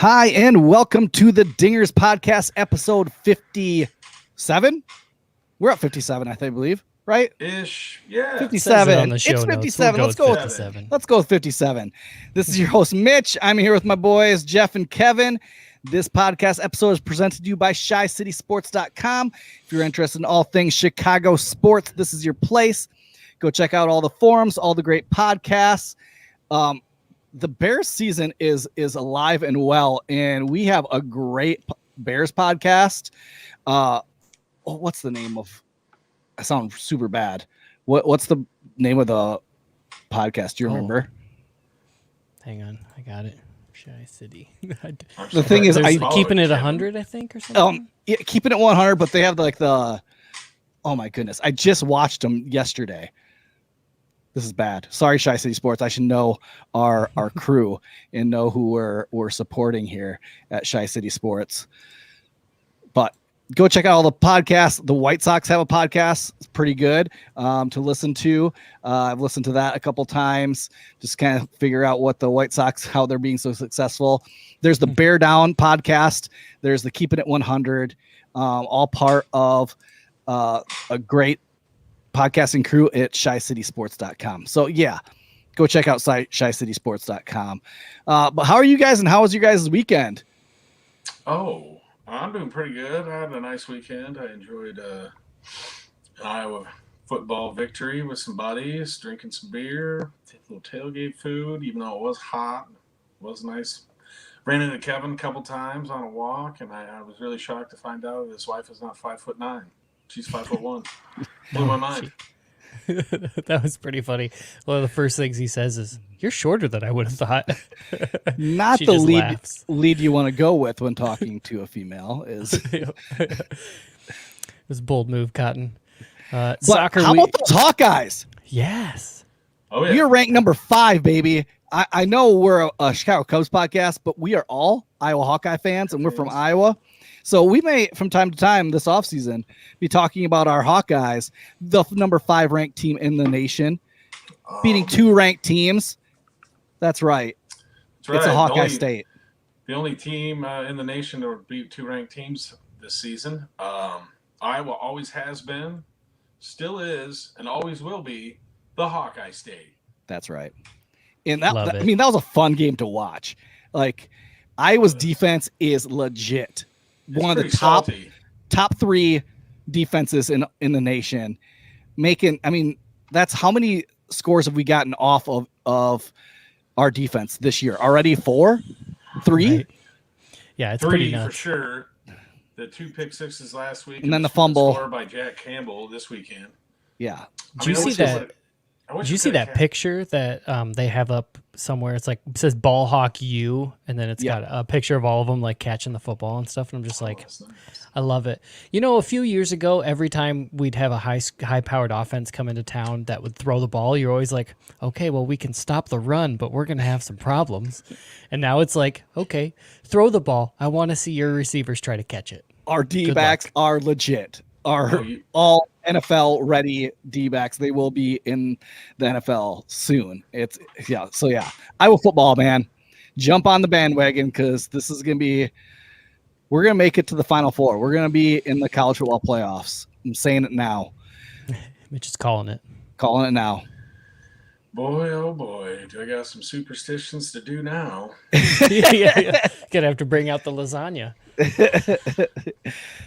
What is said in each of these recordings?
Hi, and welcome to the Dingers Podcast, episode 57. We're at 57, I believe, right? Ish, yeah. 57. On the show It's notes. 57. We'll Let's go with 57. Let's go with 57. This is your host, Mitch. I'm here with my boys, Jeff and Kevin. This podcast episode is presented to you by ChiCitySports.com. If you're interested in all things Chicago sports, this is your place. Go check out all the forums, all the great podcasts. The Bears season is alive and well, and we have a great Bears podcast. What's the name of? I sound super bad. What's the name of the podcast? Do you remember? Hang on, I got it. Chi City. The thing is, keeping it 100, I think, or something. Yeah, keeping it 100, but they have like the. Oh my goodness! I just watched them yesterday. This is bad. Sorry, Chi City Sports. I should know our crew and know who we're supporting here at Chi City Sports. But go check out all the podcasts. The White Sox have a podcast. It's pretty good to listen to. I've listened to that a couple times. Just kind of figure out what the White Sox, how they're being so successful. There's the Bear Down podcast. There's the Keeping It 100. All part of a great podcasting crew at ChiCitySports.com. So yeah, go check out ChiCitySports.com. But how are you guys, and how was your guys' weekend? Oh, I'm doing pretty good. I had a nice weekend. I enjoyed an Iowa football victory with some buddies, drinking some beer, a little tailgate food, even though it was hot. It was nice. Ran into Kevin a couple times on a walk, and I was really shocked to find out his wife is not 5'9". She's 5'1". Blew my mind. That was pretty funny. One of the first things he says is, "You're shorter than I would have thought." Not the lead you want to go with when talking to a female is. It was a bold move, Cotton. Soccer. How about those Hawkeyes? Yes. Oh yeah. We are ranked number 5, baby. I know we're a Chicago Cubs podcast, but we are all Iowa Hawkeye fans, and we're from Iowa. So we may, from time to time this offseason, be talking about our Hawkeyes, the number 5 ranked team in the nation, beating 2 ranked teams. That's right. It's a Hawkeye state. The only team in the nation to beat 2 ranked teams this season. Iowa always has been, still is, and always will be the Hawkeye state. That's right. And that was a fun game to watch. Like, Iowa's defense is legit. One of the top 3 defenses in the nation. That's how many scores have we gotten off of our defense this year? Already 4? 3? Right. Yeah, it's 3 pretty nuts. For sure. The 2 pick sixes last week, and then the fumble by Jack Campbell this weekend. Yeah. Did you see that? Did you see that picture that they have up somewhere? It's like, it says Ball Hawk U, and then it's got a picture of all of them like catching the football and stuff. And I'm just like, nice. I love it. You know, a few years ago, every time we'd have a high-powered offense come into town that would throw the ball, you're always like, okay, well, we can stop the run, but we're going to have some problems. And now it's like, okay, throw the ball. I want to see your receivers try to catch it. Our D-backs are legit. Are all NFL ready D-backs. They will be in the NFL soon. Iowa football, man. Jump on the bandwagon, because this is going to be, we're going to make it to the Final Four. We're going to be in the college football playoffs. I'm saying it now. Mitch is calling it. Calling it now. Boy, oh boy, do I got some superstitions to do now. yeah. Gonna have to bring out the lasagna.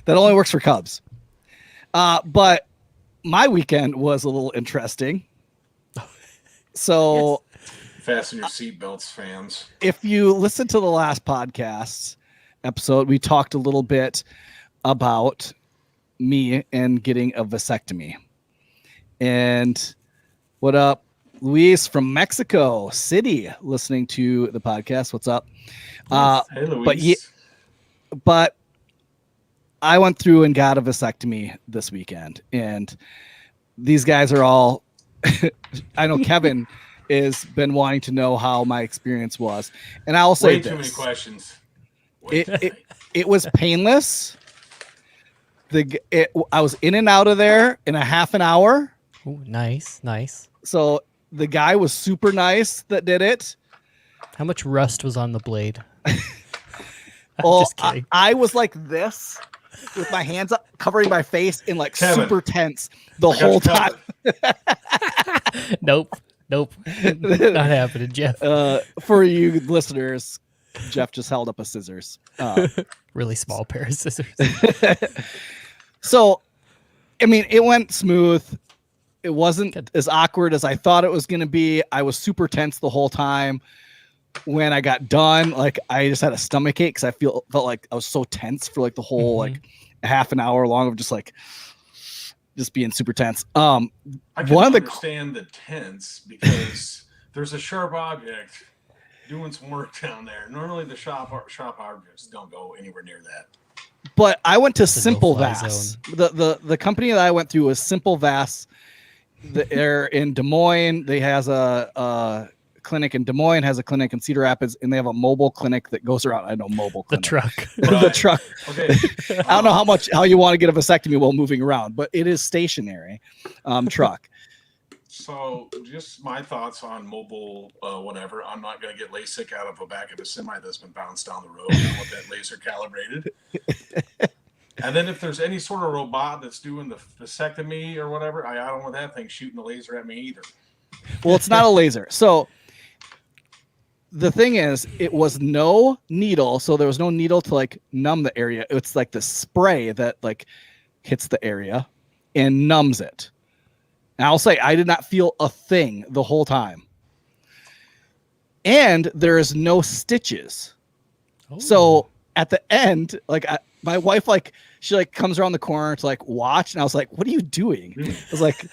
That only works for Cubs. But my weekend was a little interesting. So, fasten your seatbelts, fans. If you listen to the last podcast episode, we talked a little bit about me and getting a vasectomy. And what up, Luis from Mexico City, listening to the podcast? What's up? Hey, Luis. But I went through and got a vasectomy this weekend, and these guys are all, I know Kevin has been wanting to know how my experience was. And I'll say this. Way too many questions. It was painless. I was in and out of there in a half an hour. Ooh, nice. So the guy was super nice that did it. How much rust was on the blade? Just kidding. I was like this with my hands up, covering my face and like Kevin, super tense the whole time. Nope. Not happening, Jeff. For you listeners, Jeff just held up a scissors. Really small pair of scissors. So, I mean, it went smooth. It wasn't as awkward as I thought it was going to be. I was super tense the whole time. When I got done, like I just had a stomach ache because I felt like I was so tense for like the whole like half an hour long of just being super tense. I can understand the tense because there's a sharp object doing some work down there. Normally the sharp objects don't go anywhere near that. But I went to Simple Vas. The company that I went through was Simple Vas. They're in Des Moines. They has a clinic in Des Moines, has a clinic in Cedar Rapids, and they have a mobile clinic that goes around. I know mobile clinic. The truck. The truck. Okay. I don't know how you want to get a vasectomy while moving around, but it is stationary truck. So just my thoughts on mobile whatever. I'm not going to get LASIK out of the back of a semi that's been bounced down the road. I want that laser calibrated. And then if there's any sort of robot that's doing the vasectomy or whatever, I don't want that thing shooting the laser at me either. Well, it's not a laser. So the thing is, it was no needle. So there was no needle to like numb the area. It's like the spray that like hits the area and numbs it. And I'll say I did not feel a thing the whole time. And there is no stitches. Oh. So at the end, like my wife, like she like comes around the corner to like watch. And I was like, what are you doing? I was like,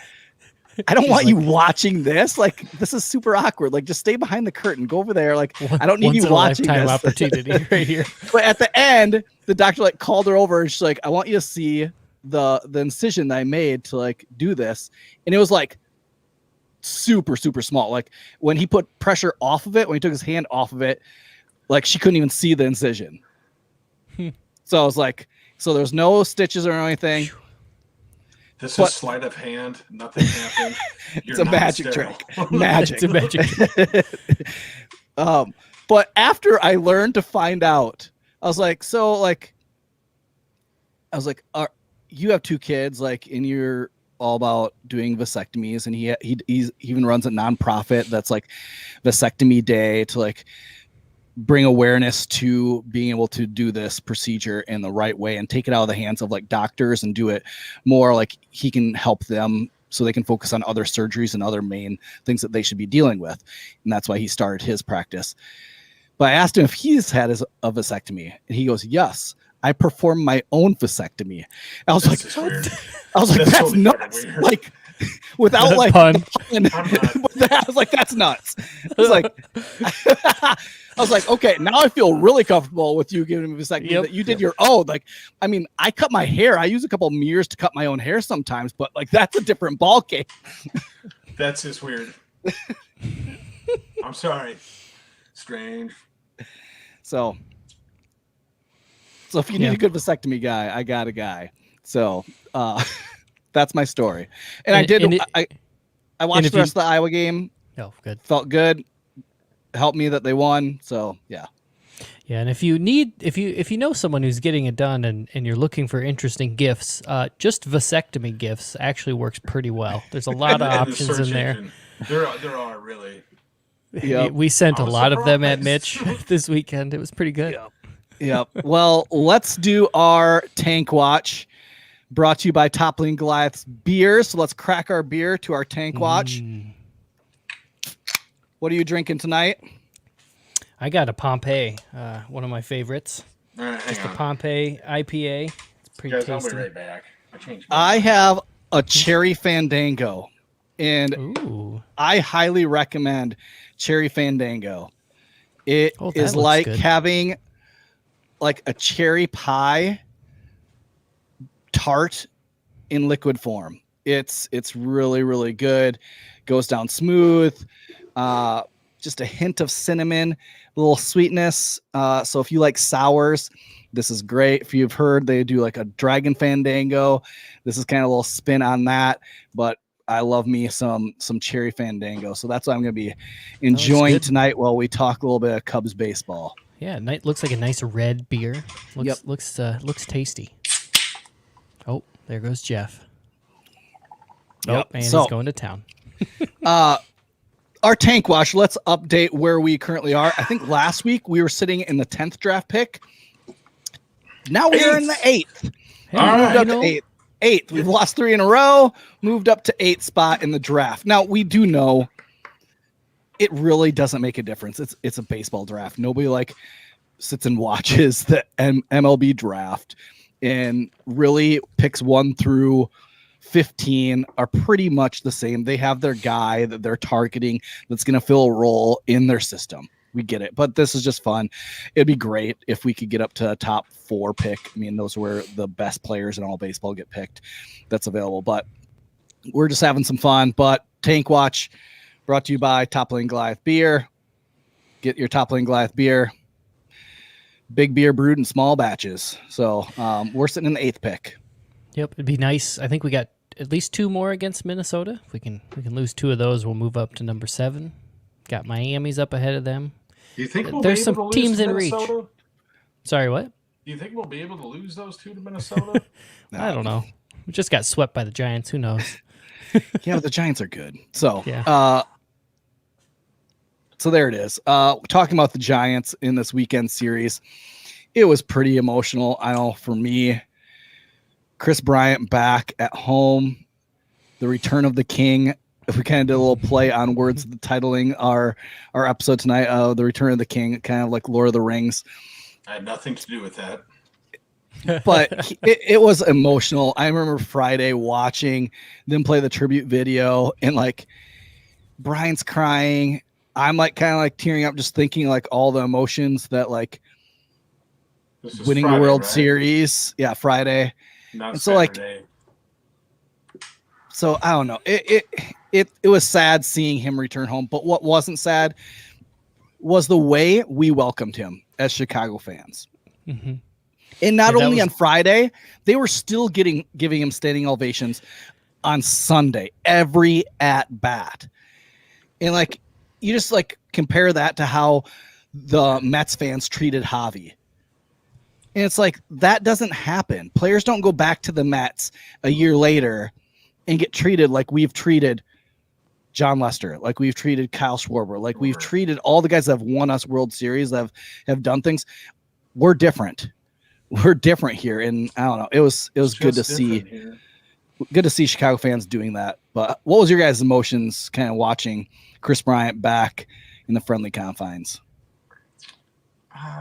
I don't want you watching this. Like, this is super awkward. Like, just stay behind the curtain. Go over there. Like, I don't need you watching this. Opportunity right here. But at the end, the doctor like called her over and she's like, I want you to see the incision that I made to like do this. And it was like super, super small. Like when he put pressure off of it, when he took his hand off of it, like she couldn't even see the incision. So I was like, so there's no stitches or anything. This is sleight of hand. Nothing happened. It's a magic trick. Magic. It's a magic trick. But after I learned to find out, I was like, you have 2 kids, like, and you're all about doing vasectomies, and he even runs a nonprofit that's like Vasectomy Day to like bring awareness to being able to do this procedure in the right way and take it out of the hands of like doctors and do it more like he can help them so they can focus on other surgeries and other main things that they should be dealing with. And that's why he started his practice. But I asked him if he's had a vasectomy, and he goes, yes, I perform my own vasectomy. I was that's that's totally nuts. Like, without like pun. I was like, that's nuts. I was like, okay, now I feel really comfortable with you giving me a vasectomy that you did your own. Like, I mean, I cut my hair. I use a couple of mirrors to cut my own hair sometimes, but like, that's a different ball game. That's just weird. I'm sorry. Strange. So if you need a good vasectomy guy, I got a guy. So that's my story. And I watched the rest of the Iowa game. Oh, good. Felt good. Helped me that they won. So yeah. Yeah, and if you know someone who's getting it done and you're looking for interesting gifts, just vasectomy gifts actually works pretty well. There's a lot of options in there. There are really. Yep. We sent a lot of them at Mitch this weekend. It was pretty good. Yep. Well, let's do our tank watch, brought to you by Toppling Goliath's beer. So let's crack our beer to our tank watch. What are you drinking tonight? I got a Pompeii, one of my favorites. Just a Pompeii IPA. It's pretty tasty. I'll be right back. I have a Cherry Fandango, and I highly recommend Cherry Fandango. It is like having like a cherry pie tart in liquid form. It's really, really good. Goes down smooth. Just a hint of cinnamon, a little sweetness. So if you like sours, this is great. If you've heard, they do like a Dragon Fandango. This is kind of a little spin on that, but I love me some Cherry Fandango. So that's what I'm going to be enjoying tonight while we talk a little bit of Cubs baseball. Yeah, looks like a nice red beer. Looks tasty. Oh, there goes Jeff. Yep. Oh, and he's going to town. Our tank wash, let's update where we currently are. I think last week we were sitting in the 10th draft pick. Now we are in the 8th. Hey, Moved up to 8th. We've lost 3 in a row, moved up to 8th spot in the draft. Now, we do know it really doesn't make a difference. It's a baseball draft. Nobody sits and watches the MLB draft, and really picks 1 through 15 are pretty much the same. They have their guy that they're targeting that's going to fill a role in their system. We get it, but this is just fun. It'd be great if we could get up to a top 4 pick. I mean, those are where the best players in all baseball get picked that's available, but we're just having some fun. But Tank Watch brought to you by Toppling Goliath Beer. Get your Toppling Goliath beer. Big beer brewed in small batches. So we're sitting in the 8th pick. Yep, it'd be nice. I think we got at least 2 more against Minnesota. If we can lose 2 of those, we'll move up to number 7. Got Miami's up ahead of them. Do you think there's some teams in reach? Sorry, what? Do you think we'll be able to lose those 2 to Minnesota? I don't know. We just got swept by the Giants. Who knows? Yeah, but the Giants are good. So, yeah. So there it is. Talking about the Giants in this weekend series, it was pretty emotional. I know for me, Kris Bryant back at home, the return of the King. If we kind of did a little play on words, titling our episode tonight, the return of the King, kind of like Lord of the Rings. I had nothing to do with that. But it was emotional. I remember Friday watching them play the tribute video, and Bryant's crying. I'm kind of tearing up, just thinking all the emotions that winning Friday, the World right? Series. Yeah, Friday. Not and so Saturday. So I don't know. It was sad seeing him return home, but what wasn't sad was the way we welcomed him as Chicago fans. Mm-hmm. And not only on Friday, they were still giving him standing ovations on Sunday, every at bat. And you just compare that to how the Mets fans treated Javi. And it's that doesn't happen. Players don't go back to the Mets a year later and get treated like we've treated John Lester, like we've treated Kyle Schwarber, like we've treated all the guys that have won us World Series, that have done things. We're different. We're different here. And I don't know. It was good to see. Here. Good to see Chicago fans doing that. But what was your guys' emotions kind of watching Kris Bryant back in the friendly confines?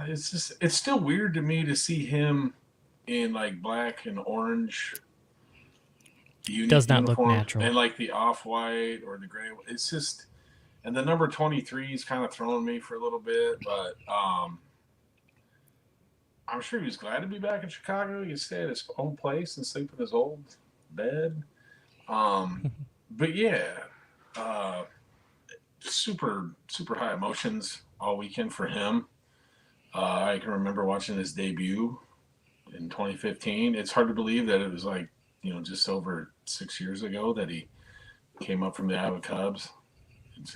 It's still weird to me to see him in black and orange. Does not look natural. And the off-white or the gray. It's just, and the number 23 is kind of throwing me for a little bit, but I'm sure he was glad to be back in Chicago. He could stay at his own place and sleep in his old bed. But yeah, super, super high emotions all weekend for him. I can remember watching his debut in 2015. It's hard to believe that it was just over 6 years ago that he came up from the Iowa Cubs.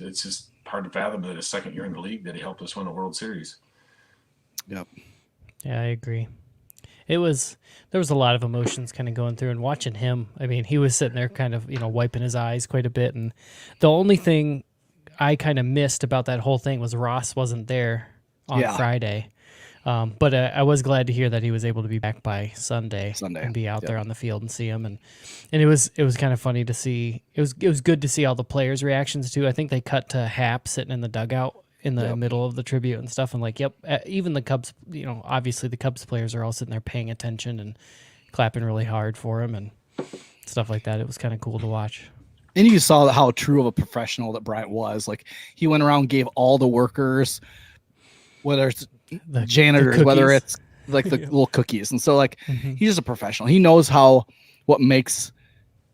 It's just hard to fathom that his second year in the league that he helped us win a World Series. Yep. Yeah, I agree. There was a lot of emotions kind of going through, and watching him, I mean, he was sitting there kind of, wiping his eyes quite a bit. And the only thing I kind of missed about that whole thing was Ross wasn't there on Friday. But I was glad to hear that he was able to be back by Sunday and be out there on the field and see him. And it was kind of funny to see. It was good to see all the players' reactions too. I think they cut to Happ sitting in the dugout in the middle of the tribute and stuff. And even the Cubs, obviously the Cubs players are all sitting there paying attention and clapping really hard for him and stuff like that. It was kind of cool to watch. And you saw how true of a professional that Bryant was. He went around and gave all the workers, whether it's the janitors, whether it's the little cookies. And so he's just a professional. He knows what makes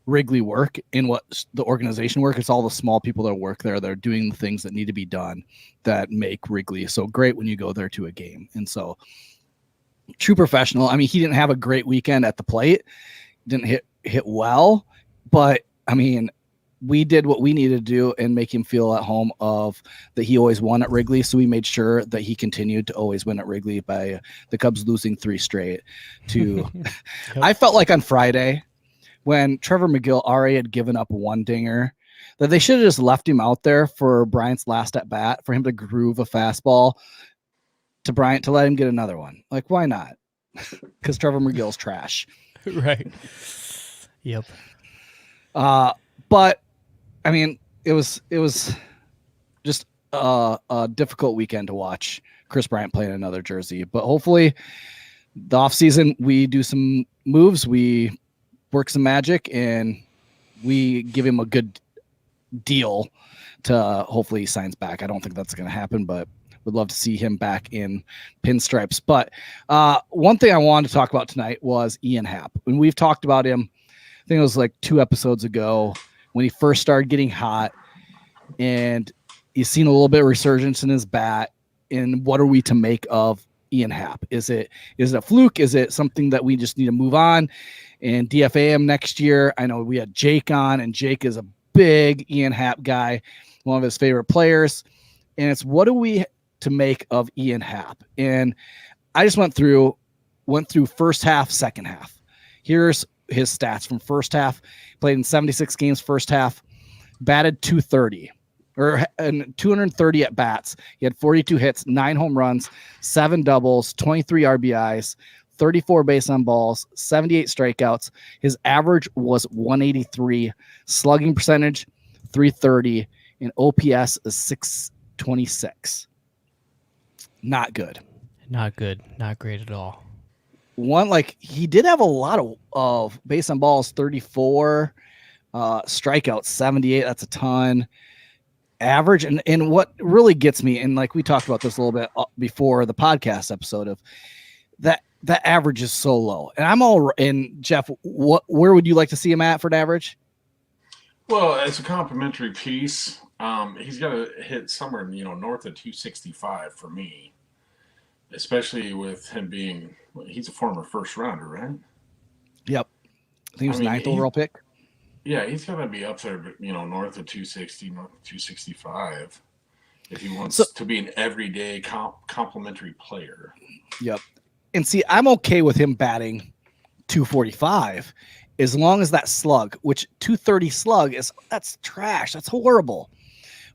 Wrigley work and what the organization work. It's all the small people that work there. They're doing the things that need to be done that make Wrigley so great when you go there to a game. And so true professional. I mean, he didn't have a great weekend at the plate, didn't hit well, but I mean, we did what we needed to do and make him feel at home of that he always won at Wrigley. So we made sure that he continued to always win at Wrigley by the Cubs losing 3 straight to, Yep. I felt like on Friday when Trevor McGill already had given up 1 dinger that they should have just left him out there for Bryant's last at bat for him to groove a fastball to Bryant to let him get another one. Like, why not? Because Trevor McGill's trash. Right. Yep. But I mean, it was just a difficult weekend to watch Kris Bryant play in another jersey. But hopefully, the offseason, we do some moves, we work some magic, and we give him a good deal to hopefully he signs back. I don't think that's going to happen, but would love to see him back in pinstripes. But one thing I wanted to talk about tonight was Ian Happ. When we've talked about him, I think it was like 2 episodes ago when he first started getting hot, and he's seen a little bit of resurgence in his bat. And what are we to make of Ian Happ? Is it a fluke? Is it something that we just need to move on and DFA him next year? I know we had Jake on, and Jake is a big Ian Happ guy, one of his favorite players. And it's what are we to make of Ian Happ? And I just went through first half, second half. Here's his stats from first half. Played in 76 games first half, batted 230 and 230 at bats. He had 42 hits, 9 home runs, 7 doubles, 23 RBIs, 34 base on balls, 78 strikeouts. His average was 183, slugging percentage 330, and OPS is 626. Not good. Not good. Not great at all. He did have a lot of base on balls, 34, strikeouts, 78. That's a ton. Average. And what really gets me, and like we talked about this a little bit before the podcast episode, of that average is so low. And Jeff, where would you like to see him at for an average? Well, as a complimentary piece, he's got to hit somewhere, north of 265 for me, especially with him being, he's a former first rounder, right? Yep. I think he was 9th overall pick. Yeah, he's got to be up there, north of 260, north of 265 if he wants to be an everyday complimentary player. Yep. And see, I'm okay with him batting 245 as long as that slug, which 230 slug that's trash. That's horrible.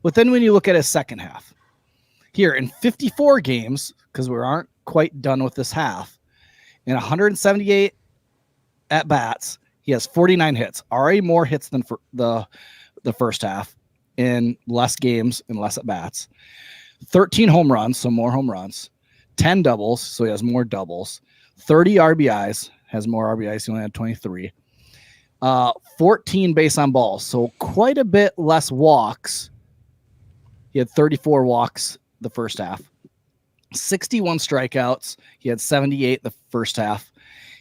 But then when you look at his second half, here in 54 games, because we aren't quite done with this half, in 178 at bats, he has 49 hits, already more hits than for the first half, in less games and less at bats. 13 home runs, so more home runs. 10 doubles, so he has more doubles. 30 RBIs, has more RBIs. He only had 23. 14 base on balls, so quite a bit less walks. He had 34 walks the first half. 61 strikeouts. He had 78 the first half.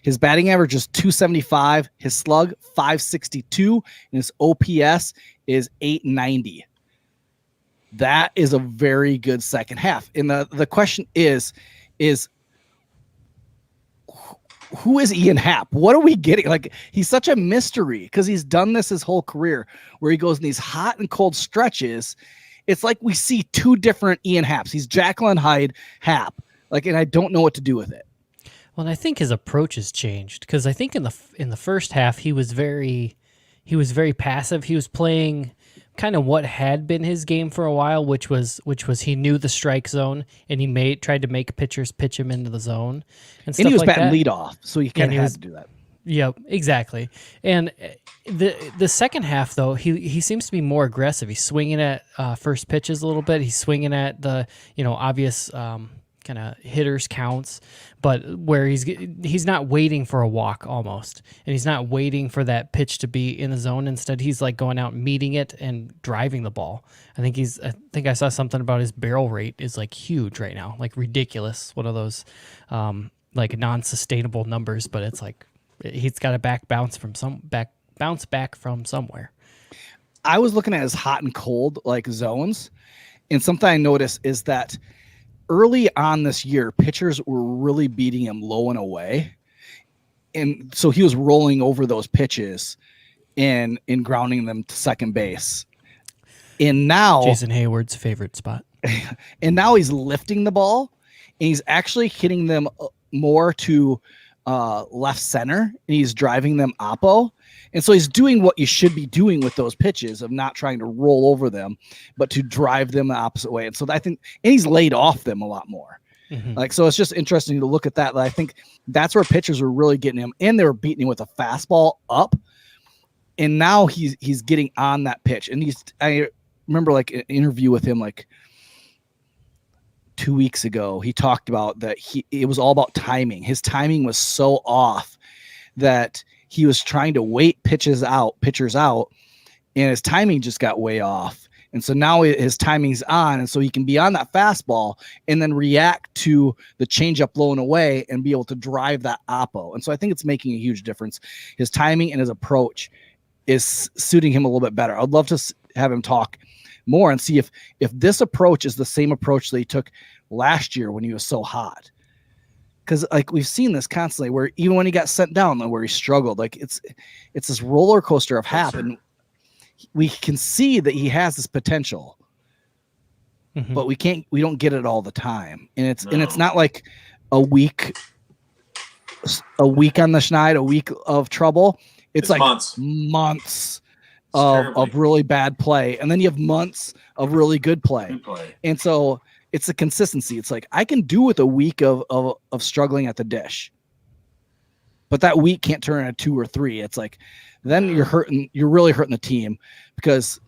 His batting average is 275. His slug, 562. And his OPS is 890. That is a very good second half. And the question is who is Ian Happ? What are we getting? Like, he's such a mystery because he's done this his whole career where he goes in these hot and cold stretches. It's like we see 2 different Ian Happs. He's Jekyll and Hyde Happ. And I don't know what to do with it. Well, and I think his approach has changed because I think in the first half he was very passive. He was playing kind of what had been his game for a while, which was he knew the strike zone and he tried to make pitchers pitch him into the zone and stuff he was like batting that. lead off, so he kind of had to do that. Yeah, exactly. And the second half though, he seems to be more aggressive. He's swinging at first pitches a little bit. He's swinging at the obvious kind of hitters counts, but where he's not waiting for a walk almost, and he's not waiting for that pitch to be in the zone. Instead, he's like going out and meeting it and driving the ball. I think I saw something about his barrel rate is like huge right now, like ridiculous. One of those like non-sustainable numbers, but it's like he's got to bounce back from somewhere. I was looking at his hot and cold like zones, and something I noticed is that early on this year, pitchers were really beating him low and away. And so he was rolling over those pitches in grounding them to second base. And now Jason Hayward's favorite spot. And now he's lifting the ball and he's actually hitting them more to left center, and he's driving them oppo. And so he's doing what you should be doing with those pitches of not trying to roll over them, but to drive them the opposite way. And so I think, and he's laid off them a lot more. Like, so it's just interesting to look at that. I think that's where pitchers were really getting him, and they were beating him with a fastball up. And now he's getting on that pitch. And I remember like an interview with him, like 2 weeks ago, he talked about that it was all about timing. His timing was so off that he was trying to wait pitchers out, and his timing just got way off. And so now his timing's on, and so he can be on that fastball and then react to the changeup low and away and be able to drive that oppo. And so I think it's making a huge difference. His timing and his approach is suiting him a little bit better. I'd love to have him talk more and see if this approach is the same approach that he took last year when he was so hot. Because like we've seen this constantly, where even when he got sent down, where he struggled, like it's this roller coaster of Happ, and we can see that he has this potential, but we don't get it all the time. And it's not like a week on the schneid, a week of trouble. It's like months of really bad play. And then you have months of really good play. And so it's a consistency. It's like, I can do with a week of struggling at the dish, but that week can't turn into 2 or 3. It's like, then you're really hurting the team, because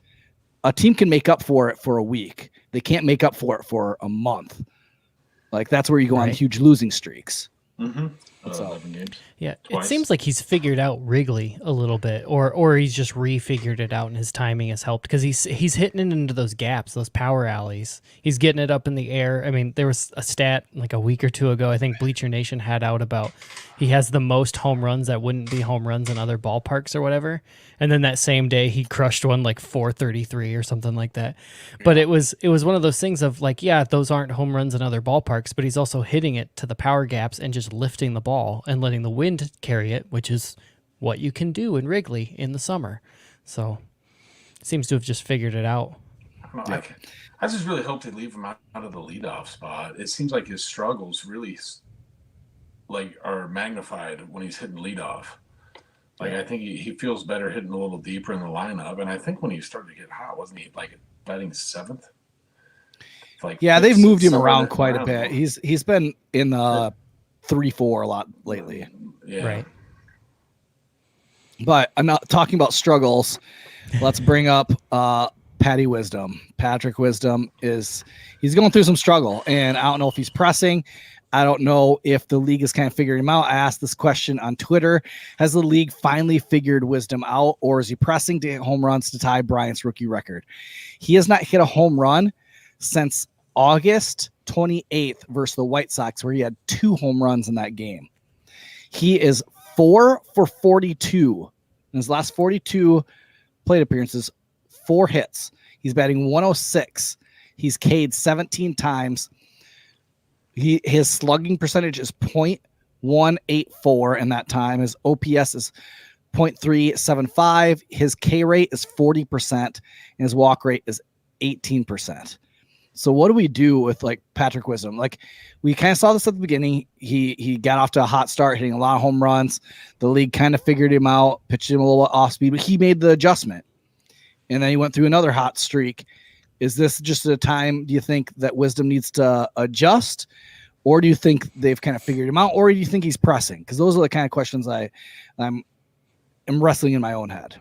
a team can make up for it for a week. They can't make up for it for a month. Like, that's where you go on huge losing streaks. 11 games. Yeah, Twice. It seems like he's figured out Wrigley a little bit, or he's just refigured it out, and his timing has helped, because he's hitting it into those gaps, those power alleys. He's getting it up in the air. I mean, there was a stat like a week or two ago, I think Bleacher Nation had out about he has the most home runs that wouldn't be home runs in other ballparks or whatever. And then that same day he crushed one like 433 or something like that. But it was one of those things of like, yeah, those aren't home runs in other ballparks, but he's also hitting it to the power gaps and just lifting the ball and letting the wind carry it, which is what you can do in Wrigley in the summer. So seems to have just figured it out. I just really hope they leave him out of the leadoff spot. It seems like his struggles really like are magnified when he's hitting leadoff. Like, I think he feels better hitting a little deeper in the lineup. And I think when he started to get hot, wasn't he like batting 7th? Like, yeah, they've moved him around quite a bit. He's been in the 3-4 a lot lately. Yeah. Right. But I'm not talking about struggles. Let's bring up Patty Wisdom. Patrick Wisdom he's going through some struggle, and I don't know if he's pressing. I don't know if the league is kind of figuring him out. I asked this question on Twitter. Has the league finally figured Wisdom out, or is he pressing to hit home runs to tie Bryant's rookie record? He has not hit a home run since August 28th versus the White Sox, where he had 2 home runs in that game. He is 4 for 42 in his last 42 plate appearances, 4 hits. He's batting 106. He's K'd 17 times. His slugging percentage is .184 in that time. His OPS is .375. His K rate is 40%, and his walk rate is 18%. So what do we do with like Patrick Wisdom? Like, we kind of saw this at the beginning. He got off to a hot start, hitting a lot of home runs. The league kind of figured him out, pitched him a little off speed, but he made the adjustment. And then he went through another hot streak. Is this just a time, do you think, that Wisdom needs to adjust? Or do you think they've kind of figured him out? Or do you think he's pressing? Because those are the kind of questions I'm wrestling in my own head.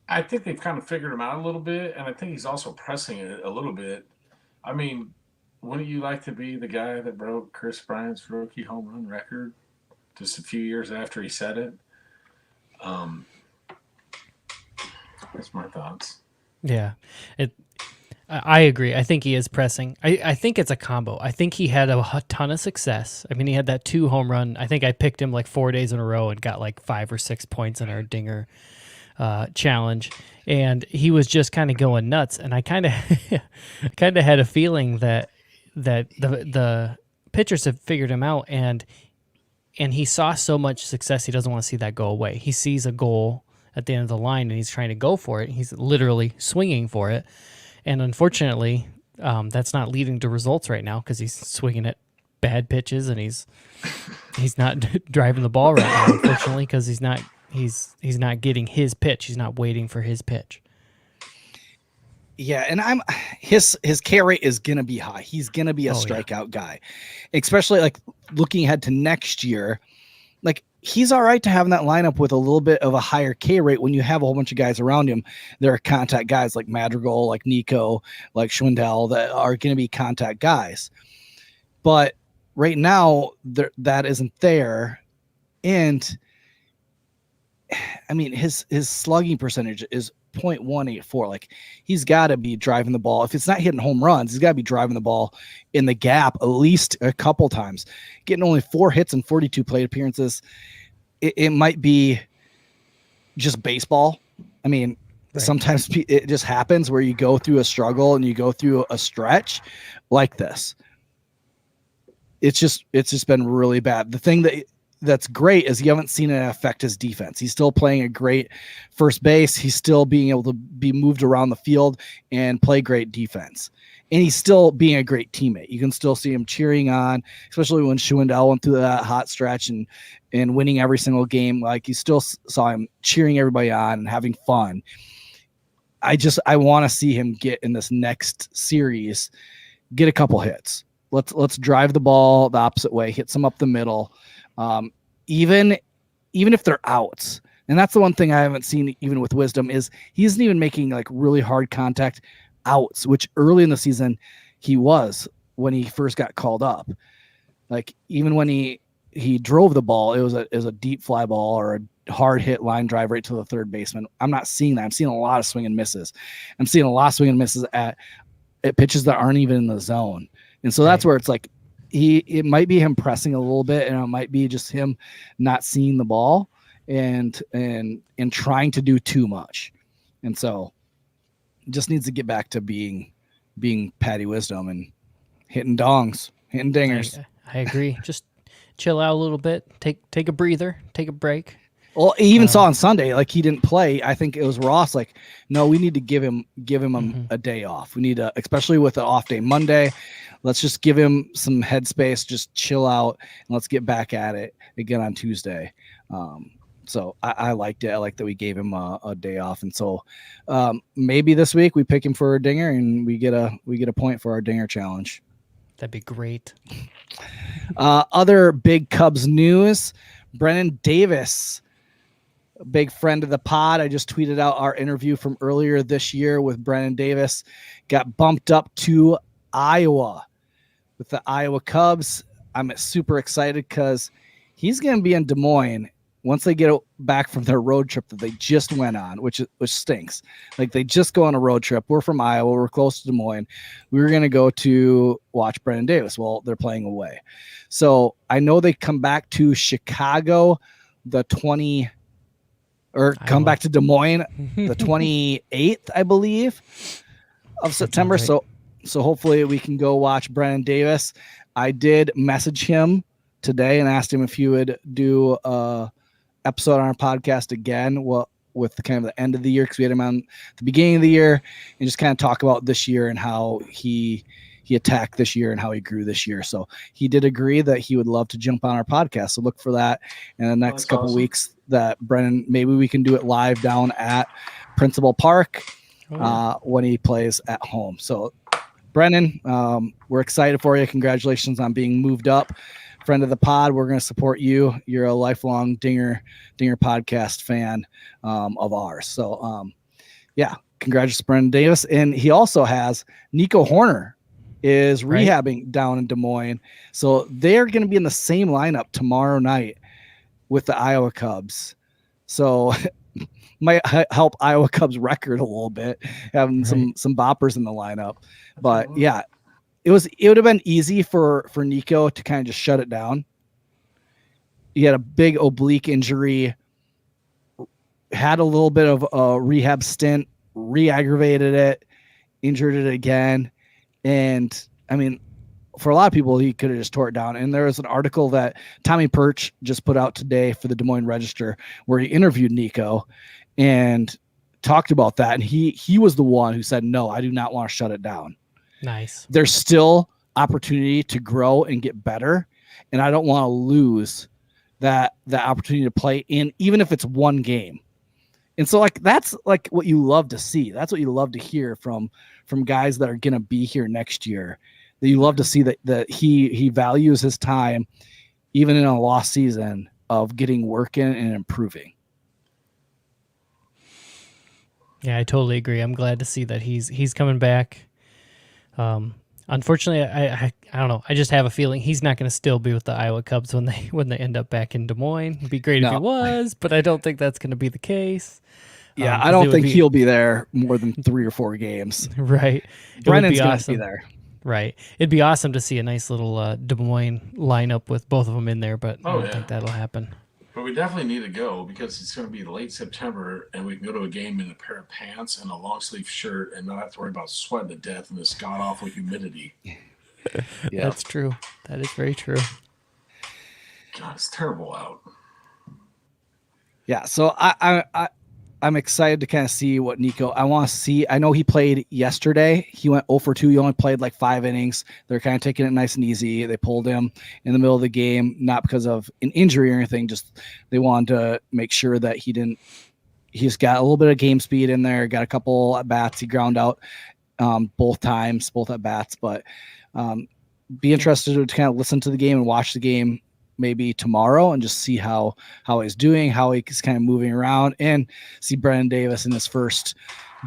I think they've kind of figured him out a little bit, and I think he's also pressing it a little bit. I mean, wouldn't you like to be the guy that broke Kris Bryant's rookie home run record just a few years after he said it? That's my thoughts. Yeah, I agree. I think he is pressing. I think it's a combo. I think he had a ton of success. I mean, he had that 2 home run. I think I picked him like 4 days in a row and got like 5 or 6 points in our Dinger challenge. And he was just kind of going nuts. And I kind of had a feeling that the pitchers have figured him out, and he saw so much success, he doesn't want to see that go away. He sees a goal at the end of the line and he's trying to go for it. He's literally swinging for it. And unfortunately, that's not leading to results right now because he's swinging at bad pitches and he's not driving the ball right now, unfortunately, because he's not getting his pitch. He's not waiting for his pitch. Yeah, and his K rate is gonna be high. He's gonna be a strikeout guy, especially like looking ahead to next year. Like he's all right to have in that lineup with a little bit of a higher K rate when you have a whole bunch of guys around him. There are contact guys like Madrigal, like Nico, like Schwindel that are going to be contact guys. But right now, that isn't there. And I mean, his slugging percentage is .184. Like he's got to be driving the ball. If it's not hitting home runs, he's got to be driving the ball in the gap at least a couple times. Getting only 4 hits and 42 plate appearances. It might be just baseball. I mean, sometimes it just happens where you go through a struggle and you go through a stretch like this. It's just been really bad. The thing that's great is you haven't seen it affect his defense. He's still playing a great first base. He's still being able to be moved around the field and play great defense. And he's still being a great teammate. You can still see him cheering on, especially when Schwindel went through that hot stretch and winning every single game. Like you still saw him cheering everybody on and having fun. I want to see him get in this next series, get a couple hits. Let's drive the ball the opposite way, hit some up the middle. Even if they're outs. And that's the one thing I haven't seen even with Wisdom is he isn't even making like really hard contact outs, which early in the season he was when he first got called up. Like even when he drove the ball, it was a deep fly ball or a hard hit line drive right to the third baseman. I'm not seeing that. I'm seeing a lot of swing and misses. I'm seeing a lot of swing and misses at pitches that aren't even in the zone. And so that's where it's like it might be him pressing a little bit, and it might be just him not seeing the ball and trying to do too much. And so just needs to get back to being Patty Wisdom and hitting dongs, hitting dingers. I agree. Just chill out a little bit, take a breather, take a break. Well, he even saw on Sunday, like he didn't play. I think it was Ross. Like, no, we need to give him a day off. We need to, especially with an off day Monday. Let's just give him some headspace, just chill out, and let's get back at it again on Tuesday. So I liked it. I like that we gave him a day off, and so maybe this week we pick him for a dinger, and we get a point for our dinger challenge. That'd be great. Other big Cubs news: Brennan Davis. Big friend of the pod. I just tweeted out our interview from earlier this year with Brennan Davis. Got bumped up to Iowa with the Iowa Cubs. I'm super excited because he's going to be in Des Moines once they get back from their road trip that they just went on, which stinks. Like they just go on a road trip. We're from Iowa. We're close to Des Moines. We were going to go to watch Brennan Davis. Well, they're playing away. So I know they come back to Chicago come back to Des Moines the 28th, I believe, of September. Right. So hopefully we can go watch Brennan Davis. I did message him today and asked him if he would do a episode on our podcast again. Well, with the kind of the end of the year, because we had him on the beginning of the year, and just kind of talk about this year and how he attacked this year and how he grew this year. So he did agree that he would love to jump on our podcast. So look for that in the next couple weeks that Brennan, maybe we can do it live down at Principal Park when he plays at home. So Brennan, we're excited for you. Congratulations on being moved up. Friend of the pod. We're going to support you. You're a lifelong Dinger podcast fan of ours. So congratulations, Brennan Davis. And he also has Nico Horner is rehabbing down in Des Moines. So they're going to be in the same lineup tomorrow night with the Iowa Cubs. So might help Iowa Cubs record a little bit, having some boppers in the lineup. But yeah, it would have been easy for Nico to kind of just shut it down. He had a big oblique injury, had a little bit of a rehab stint, re-aggravated it, injured it again. And I mean, for a lot of people, he could have just tore it down. And there was an article that Tommy Perch just put out today for the Des Moines Register where he interviewed Nico. and talked about that. And he was the one who said, no, I do not want to shut it down. Nice. There's still opportunity to grow and get better. And I don't want to lose that opportunity to play in, even if it's one game. And so like, that's like what you love to see. That's what you love to hear from guys that are going to be here next year, that you love to see that he values his time, even in a lost season, of getting work in and improving. Yeah, I totally agree. I'm glad to see that he's coming back. Unfortunately, I don't know. I just have a feeling he's not going to still be with the Iowa Cubs when they end up back in Des Moines. It'd be great if he was, but I don't think that's going to be the case. Yeah, I don't think he'll be there more than 3 or 4 games. Right. Brennan's going to be there. Right. It'd be awesome to see a nice little Des Moines lineup with both of them in there, but I don't think that'll happen. But we definitely need to go because it's going to be late September, and we can go to a game in a pair of pants and a long sleeve shirt and not have to worry about sweating to death in this god awful humidity. Yeah, that's true. That is very true. God, it's terrible out. Yeah, so I'm excited to kind of see what Nico. I want to see. I know he played yesterday. He went 0 for 2. He only played like 5 innings. They're kind of taking it nice and easy. They pulled him in the middle of the game, not because of an injury or anything. Just they wanted to make sure that he didn't. He's got a little bit of game speed in there. Got a couple at bats. He ground out both at bats. But be interested to kind of listen to the game and watch the game maybe tomorrow and just see how he's doing, how he's kind of moving around, and see Brennan Davis in his first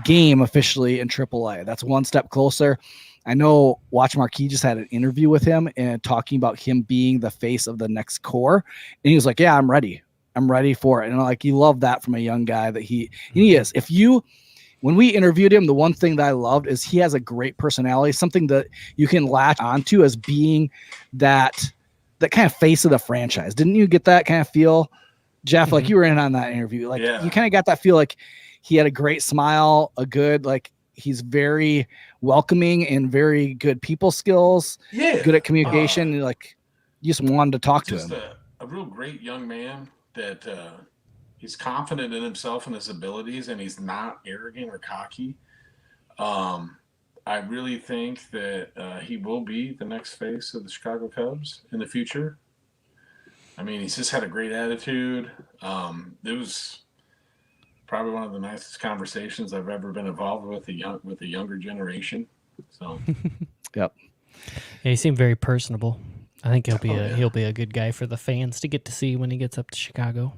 game officially in AAA. That's one step closer. I know Watch Marquee just had an interview with him and talking about him being the face of the next core. And he was like, yeah, I'm ready for it. And like, you love that from a young guy that he is. When we interviewed him, the one thing that I loved is he has a great personality, something that you can latch onto as being that kind of face of the franchise. Didn't you get that kind of feel, Jeff? Like you were in on that interview. Like you kind of got that feel like he had a great smile, he's very welcoming and very good people skills, good at communication. And like you just wanted to talk to him. A real great young man that he's confident in himself and his abilities, and he's not arrogant or cocky. I really think that he will be the next face of the Chicago Cubs in the future. I mean, he's just had a great attitude. It was probably one of the nicest conversations I've ever been involved with the younger generation. So, yep. Yeah, he seemed very personable. I think he'll be a good guy for the fans to get to see when he gets up to Chicago.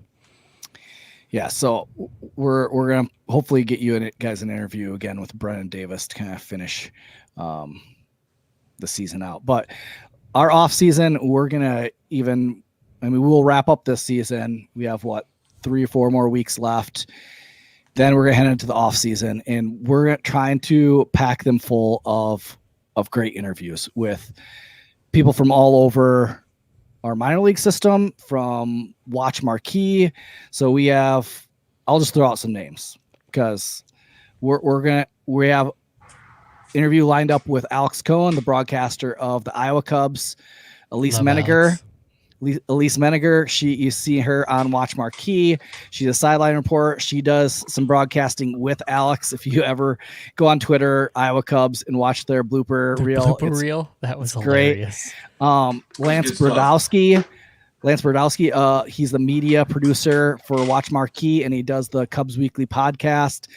Yeah, so we're gonna hopefully get you guys an interview again with Brennan Davis to kind of finish the season out. But our off season, we'll wrap up this season. We have 3 or 4 more weeks left. Then we're gonna head into the off season, and we're trying to pack them full of great interviews with people from all over our minor league system, from Watch Marquee. So I'll just throw out some names because we have interview lined up with Alex Cohen, the broadcaster of the Iowa Cubs, Elise Menninger. You see her on Watch Marquee. She's a sideline reporter. She does some broadcasting with Alex. If you ever go on Twitter, Iowa Cubs, and watch their blooper reel. That was hilarious. Great. Lance Brodowski, he's the media producer for Watch Marquee, and he does the Cubs Weekly podcast.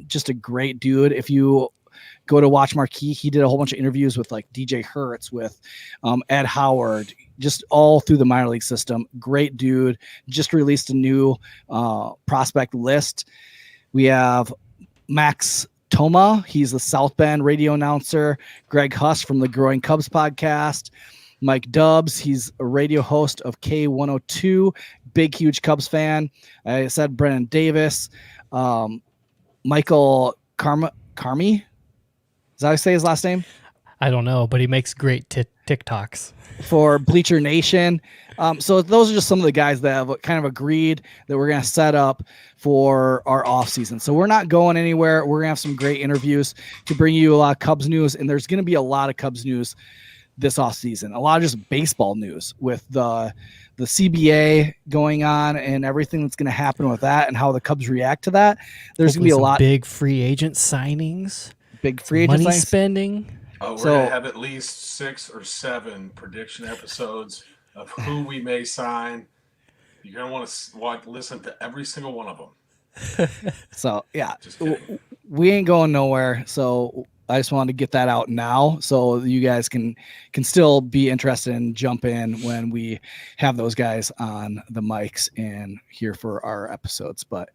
Just a great dude. If you go to Watch Marquee, he did a whole bunch of interviews with like DJ Hertz, with Ed Howard, just all through the minor league system. Great dude. Just released a new prospect list. We have Max Toma. He's the South Bend radio announcer. Greg Huss from the Growing Cubs podcast. Mike Dubbs. He's a radio host of K102. Big, huge Cubs fan. I said Brennan Davis. Michael Carmi. Is that how I say his last name? I don't know, but he makes great TikToks for Bleacher Nation. So those are just some of the guys that have kind of agreed that we're going to set up for our off season. So we're not going anywhere. We're going to have some great interviews to bring you a lot of Cubs news, and there's going to be a lot of Cubs news this off season. A lot of just baseball news with the CBA going on and everything that's going to happen with that and how the Cubs react to that. There's going to be a lot big free agent signings, money spending. Oh, we're going to have at least 6 or 7 prediction episodes of who we may sign. You're going to want to listen to every single one of them. So, yeah, we ain't going nowhere. So I just wanted to get that out now so you guys can still be interested and jump in when we have those guys on the mics and here for our episodes. But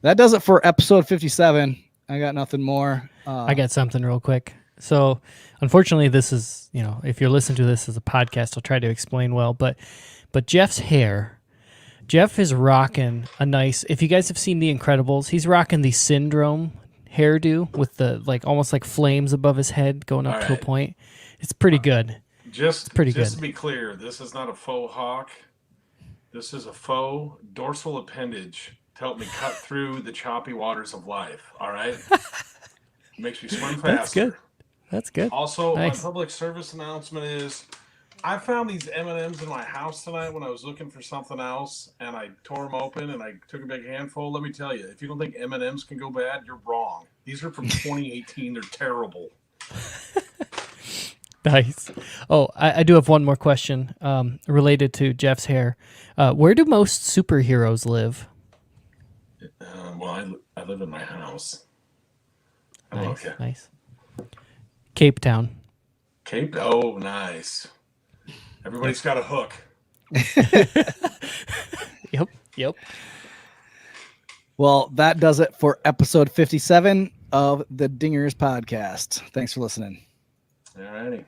that does it for episode 57. I got nothing more. I got something real quick. So unfortunately, this is, if you're listening to this as a podcast, I'll try to explain well, but Jeff's hair, Jeff is rocking a nice, if you guys have seen The Incredibles, he's rocking the Syndrome hairdo with the almost like flames above his head going up to a point. It's pretty good. Just to be clear, this is not a faux hawk. This is a faux dorsal appendage to help me cut through the choppy waters of life. All right. Makes me swim faster. That's good. Also, nice. My public service announcement is I found these M&Ms in my house tonight when I was looking for something else, and I tore them open, and I took a big handful. Let me tell you, if you don't think M&Ms can go bad, you're wrong. These are from 2018. They're terrible. Nice. Oh, I do have one more question related to Jeff's hair. Where do most superheroes live? Well, I live in my house. Nice. Cape Town. Oh, nice. Everybody's got a hook. Yep. Well, that does it for episode 57 of the Dingers podcast. Thanks for listening. All righty.